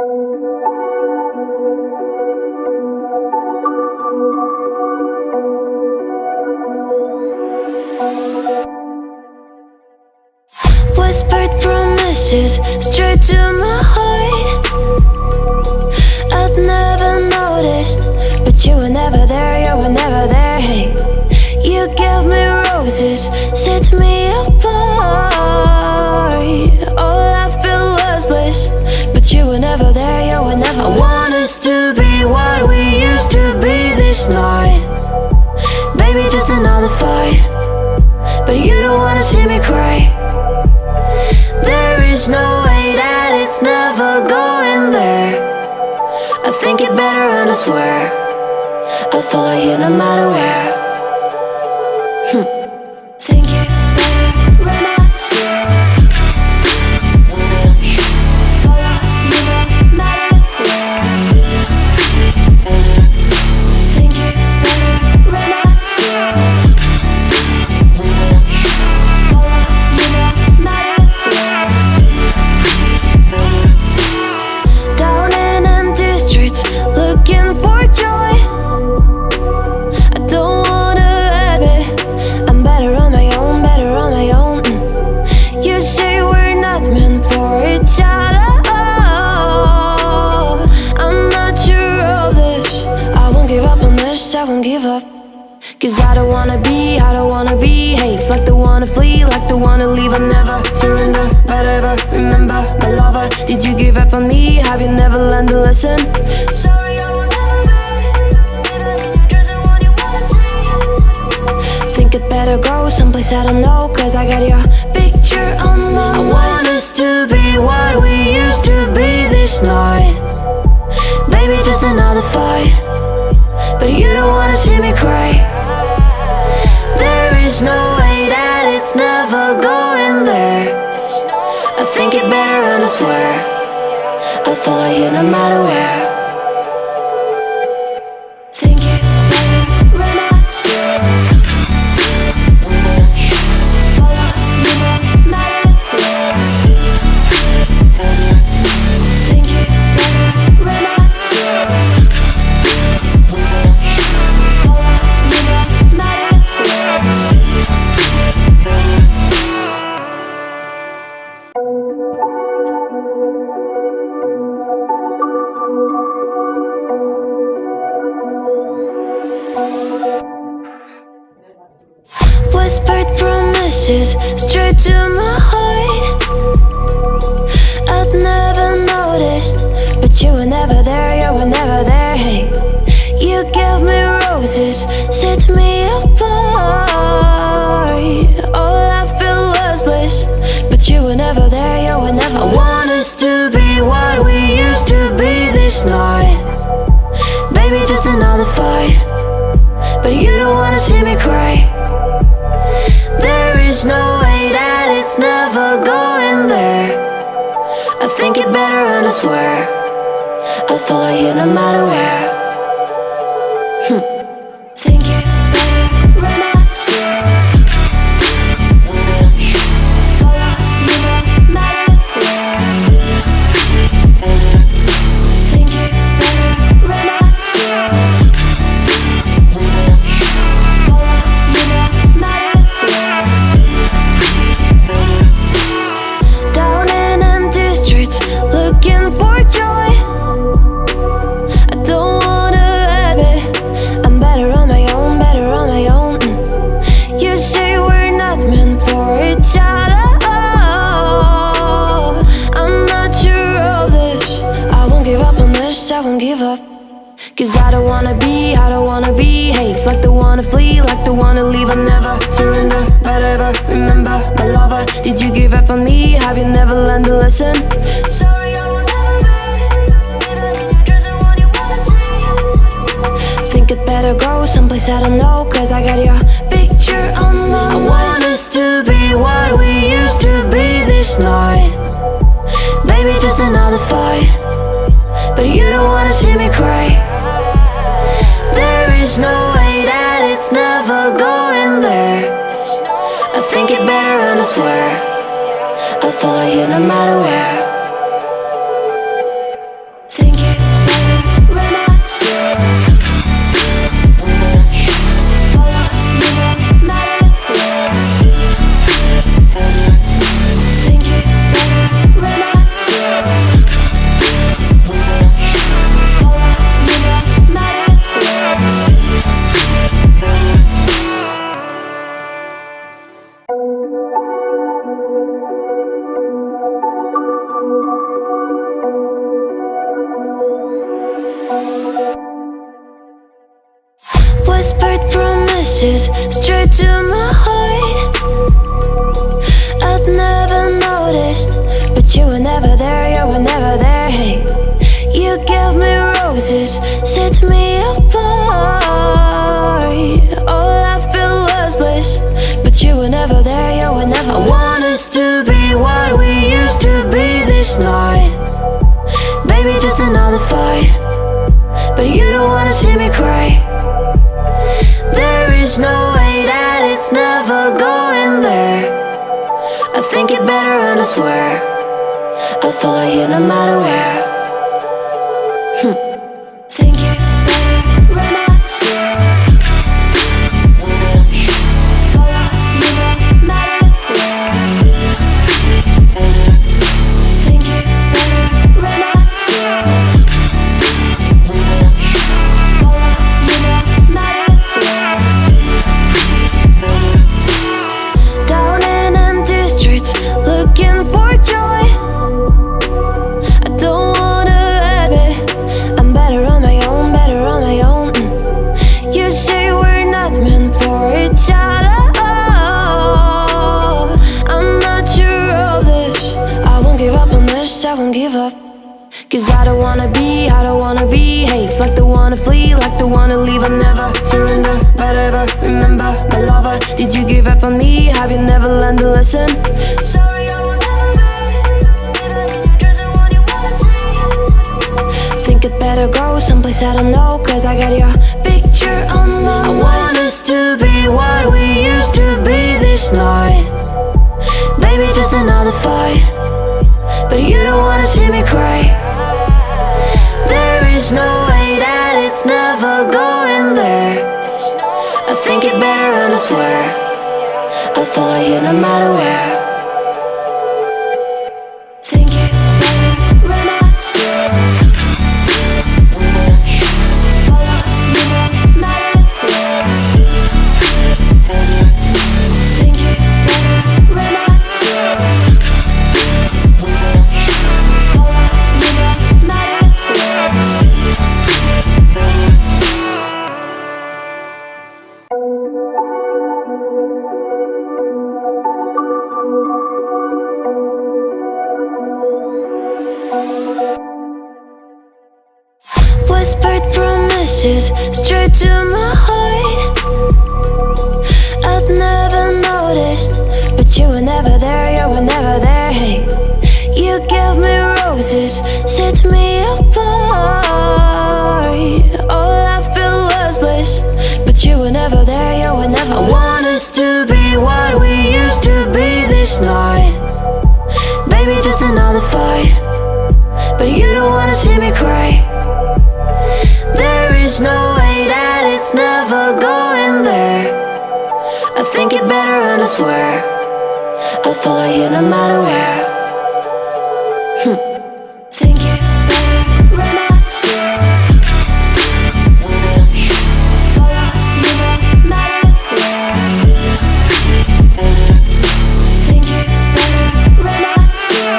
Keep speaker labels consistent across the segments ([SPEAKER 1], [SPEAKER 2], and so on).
[SPEAKER 1] Whispered promises straight to my heart. I'd never noticed, but you were never there, you were never there. Hey, you gave me roses, set me apart. All I felt was bliss, but you were never there, you were never there. I want us to be what we used to be this night. Baby, just another fight, but you don't wanna see me cry. There is no way that it's never going there. I think it better and I swear I'll follow you no matter where. Think it better and I swear follow you no matter where. Think it better and I swear follow you no matter where. Down in empty streets, looking for joy. I don't wanna admit I'm better on my own, better on my own. You say we're not meant for each other. I'm not sure of this. I won't give up on this, I won't give up. Cause I don't wanna behave like the one to flee, like the one to leave. I never surrender, but ever remember my lover. Did you give up on me? Have you never learned a lesson? Sorry, I will never be, even in your dreams, the one you wanna see. Think it better go someplace I don't know, cause I got your picture on my mind. I want us to be what we used to be this night. Baby, just another fight, but you don't wanna see me cry. There is no way that it's never going there. I think it better and I swear I'll follow you no matter where. Think it better and I swear follow you no matter where. Think it better and I swear follow you no matter where. Whispered promises straight to my heart. I'd never noticed, but you were never there, you were never there. Hey, you gave me roses, set me apart. All I felt was bliss, but you were never there, you were never there. I want us to be what we used to be this night. Baby, just another fight, but you don't wanna see me cry. There is no way that it's never going there. I think it better and I swear I'll follow you no matter where. Think it better and I swear follow you no matter where. Think it better and I swear follow you no matter where. Down in empty streets, looking for joy. I don't wanna admit I'm better on my own, better on my own. You say we're not meant for each other. I'm not sure of this. I won't give up on this, I won't give up. Cause I don't wanna behave like the one to flee, like the one to leave. I never surrender, but ever remember my lover. Did you give up on me? Have you never learned a lesson? Sorry, I will never be, even in your dreams, the one you wanna see. Think it better go someplace I don't know, cause I got your picture on my mind. I want us to be what we used to be this night. Baby, just another fight, but you don't wanna see me cry. There is no way that it's never going there. I think it better and I swear I'll follow you no matter where. Whispered promises straight to my heart. I'd never noticed, but you were never there, you were never there. Hey, you gave me roses, set me apart. All I feel was bliss, but you were never there, you were never there. I want us to be what we used to be this night. Baby, just another fight, but you don't wanna see me cry. There is no way that it's never going there. I think it better and I swear I'll follow you no matter where. Think it better and I swear follow you no matter where. Think it better and I swear follow you no matter where. Down in empty streets, looking for joy. I don't wanna admit I'm better on my own, better on my own. You say we're not meant for each other. I'm not sure of this. I won't give up on this, I won't give up. Cause I don't wanna behave like the one to flee, like the one to leave. I never surrender, but ever remember my lover. Did you give up on me? Have you never learned a lesson? Sorry, I will never be, even if you're the one you wanna see. Think it better go someplace I don't know, cause I got your picture on my mind. I want us to be what we used to be this night. Baby, just another fight, but you don't wanna see me cry. There is no way that it's never going there. I think it better and I swear I'll follow you no matter where. Think it better and I swear follow you no matter where. Think it better and I swear follow you no matter where. Whispered promises straight to my heart. I'd never noticed, but you were never there, you were never there. Hey, you gave me roses, set me apart. All I feel was bliss, but you were never there, you were never there. I want us to be what we used to be this night. Baby, just another fight, but you don't wanna see me cry. There is no way that it's never going there. I think it better and I swear I'll follow you no matter where. Think it better and I swear follow you no matter where. Think it better and I swear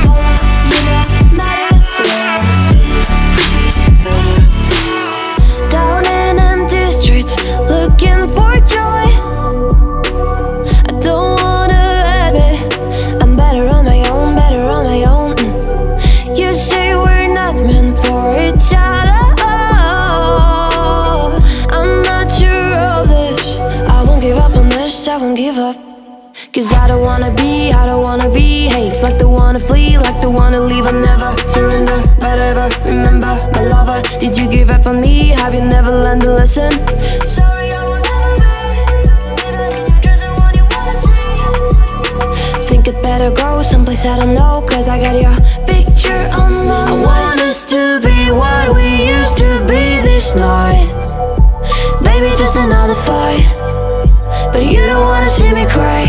[SPEAKER 1] follow you no matter where. Down in empty streets, looking for joy. I don't wanna admit I'm better on my own, better on my own. You say we're not meant for each other. I'm not sure of this. I won't give up on this, I won't give up. Cause I don't wanna behave like the one to flee, like the one to leave. I never surrender, but ever remember my lover. Did you give up on me? Have you never learned a lesson? Sorry, I will never be, even if you're the one you wanna see. Think it better go someplace I don't know, cause I got your picture on my mind. I want us to be what we used to be this night. Baby, just another fight, but you don't wanna see me cry.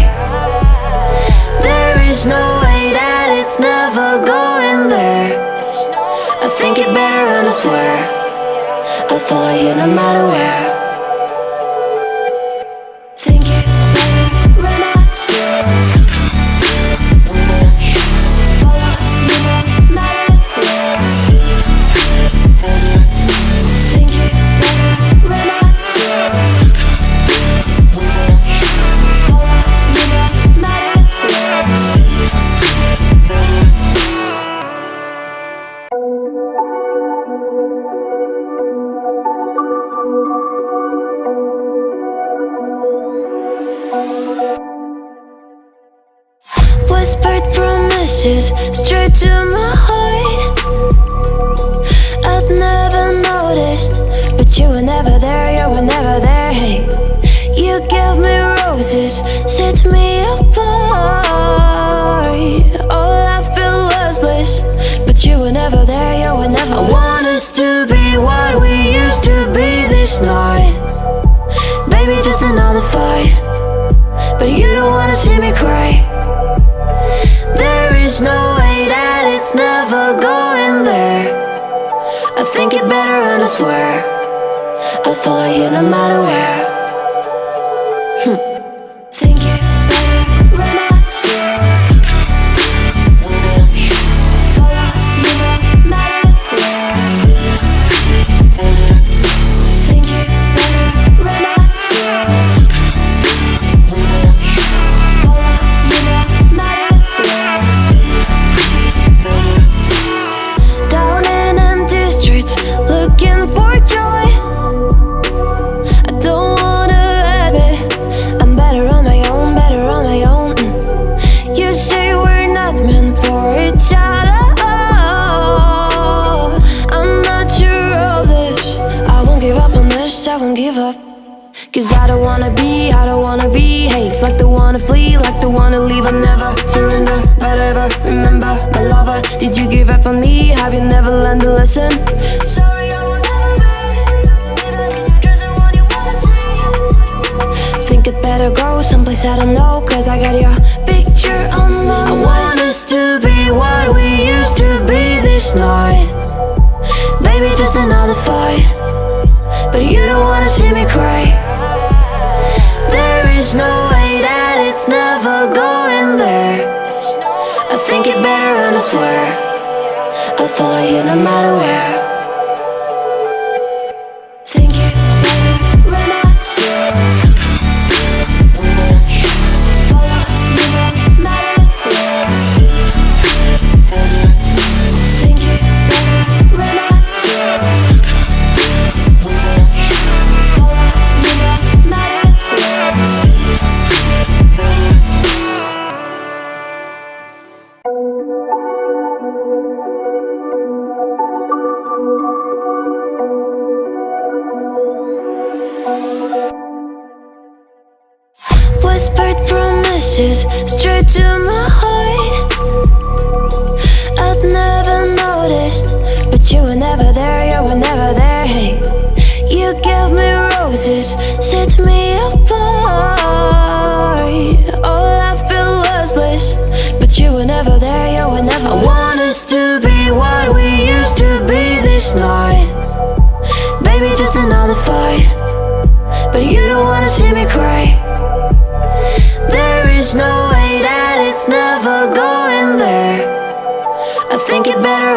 [SPEAKER 1] There is no way that it's never going there. I think it better and I swear I'll follow you no matter where. Think it better and I swear follow you no matter where. promises straight to my heart. I'd never noticed, but you were never there, you were never there. Hey, you gave me roses, set me apart. All I felt was bliss, but you were never there, you were never there. I want us to be what we used to be this night. Baby, just another fight, but you don't wanna see me cry. There is no way that it's never going there. I think it better and I swear I'll follow you no matter where. Think it better and I swear follow you no matter where. Think it better and I swear follow you no matter where. Down in empty streets, looking for joy. I don't wanna admit I'm better on my own, better on my own. You say we're not meant for each other. I'm not sure of this. I won't give up on this, I won't give up. Cause I don't wanna behave like the one to flee, like the one to leave. I never surrender, but ever remember my lover. Did you give up on me? Have you never learned a lesson? Sorry, I will never be even in your dreams the one you wanna see. Think it better go someplace I don't know, cause I got your picture on my mind. I want us to be what we used to be this night. Baby, just another fight, but you don't wanna see me cry. There is no way that it's never going there. I think it better and I swear I'll follow you no matter where. Think it better and I swear follow you no matter where. Think it better and I swear follow you no matter where. Whispered promises straight to my heart. I'd never noticed, but you were never there, you were never there. Hey, you gave me roses, set me apart. All I felt was bliss, but you were never there, you were never there. I want us to be what we used to be this night. Baby, just another fight, but you don't wanna see me cry. There is no way that it's never going there. I think it better